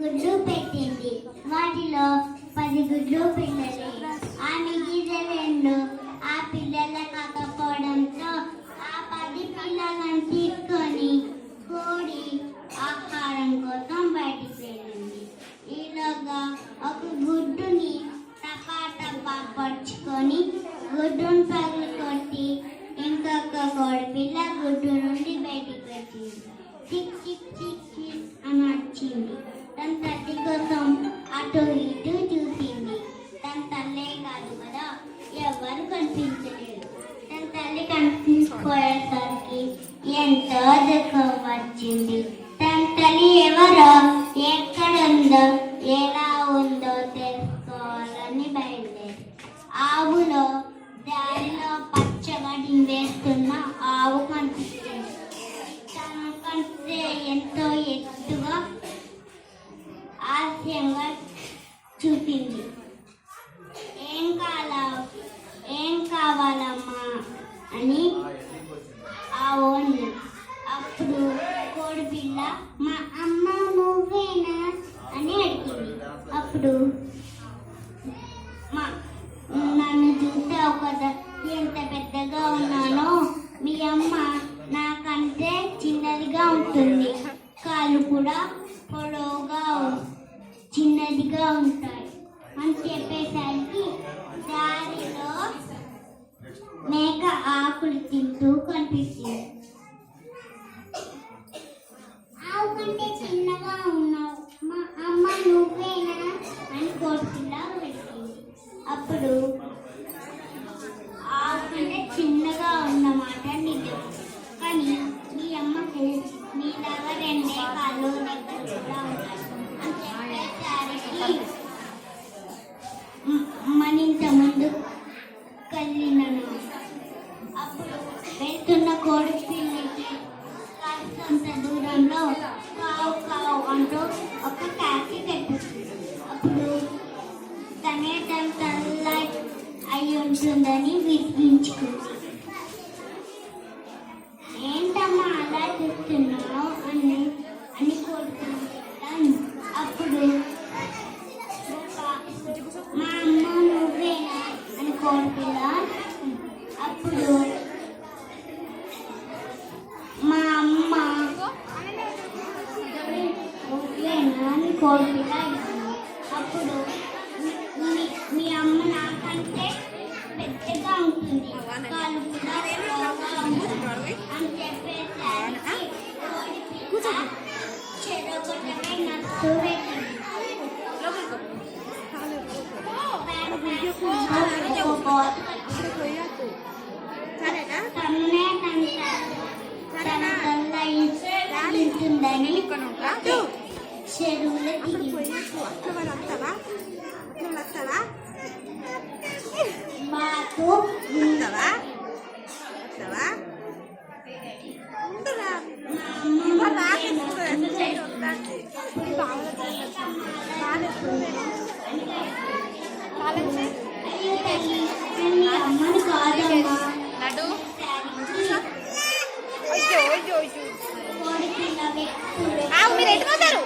గుడ్లు పెట్టింది. వాటిలో 10 గుడ్లు పిల్లలే. ఆమె గీత ఆ పిల్లల కాకపోవడంతో ఆ 10 పిల్లలను తీసుకొని కోడి ఆహారం కోసం బయటికి వెళ్ళింది. ఈలోగా ఒక గుడ్డుని టపా పరుచుకొని గుడ్డును పగలు కొట్టి ఇంకొక కోడి పిల్ల గుడ్డు నుండి బయటికి వచ్చింది. చిక్ చిక్ చిక్ చిక్ అని వచ్చింది. తన తల్లి కోసం అటు ఇటు చూసింది. తన తల్లే కాదు కదా, ఎవరు కనిపించలేదు. తన తల్లి కనిపించకపోయేసరికి ఎంతో దుఃఖం వచ్చింది. తన తల్లి ఎవరో, ఎక్కడ ఉందో, ఎలా ఉందో తెలుసుకోవాలని బయలుదేరి ఆవులో దారిలో పచ్చగడ్డి వేస్తున్న ఆవు కనిపించింది. తను కంటే ఎంతో ఎత్తుగా ఆశయంగా చూపింది. ఏం కావాలమ్మా అని ఆవు అన్నది. అప్పుడు కోడి పిల్ల మా అమ్మ నువ్వేనా అని అడిగింది. అప్పుడు నన్ను చూస్తే ఎంత పెద్దగా ఉన్నానో, మీ అమ్మ నాకంటే చిన్నదిగా ఉంటుంది, కాళ్ళు కూడా పొడవుగా చిన్నదిగా ఉంటాయి అని చెప్పేసరికి దారిలో మేక ఆకులు తింటూ కనిపించింది. ఆవు కంటే చిన్నగా ఉన్నావు, మా అమ్మ నువ్వేనా అని కోడిపిల్ల పెట్టింది. అప్పుడు ఆవు కంటే చిన్నగా ఉన్నమాట నిజం, కానీ మీ అమ్మకు మీలాగా 2 కాళ్ళు దగ్గర కూడా ఉంటాయి అని చెప్పేసరికి మరింత ముందు కదిలినను. అప్పుడు వెళ్తున్న కోడి పిల్లికి కాస్తంత దూరంలో కావు కావు అంటూ ఒక కాకి కనిపిస్తుంది. అప్పుడు తనే తన తల్ల అయి ఉంటుందని వినిపించుకుంది. ఏంటమ్మా అలా చూస్తున్నావు అని కోరుకుంటాను. అప్పుడు మా అమ్మ నువ్వేనా అని కోరుకున్నా. అప్పుడు మా అమ్మ నువ్వేనా అని కోరుకున్నా. అప్పుడు మీ అమ్మ నాకంటే పెద్దగా ఉంటుంది, కాళ్ళు కూడా అని చెప్పేసరికి చెరొకటపై నచ్చు పెట్టింది. ఉంటుందని చెరువులో మాకు అమ్మను కాదమ్మా మీరు ఎటు పోతారు?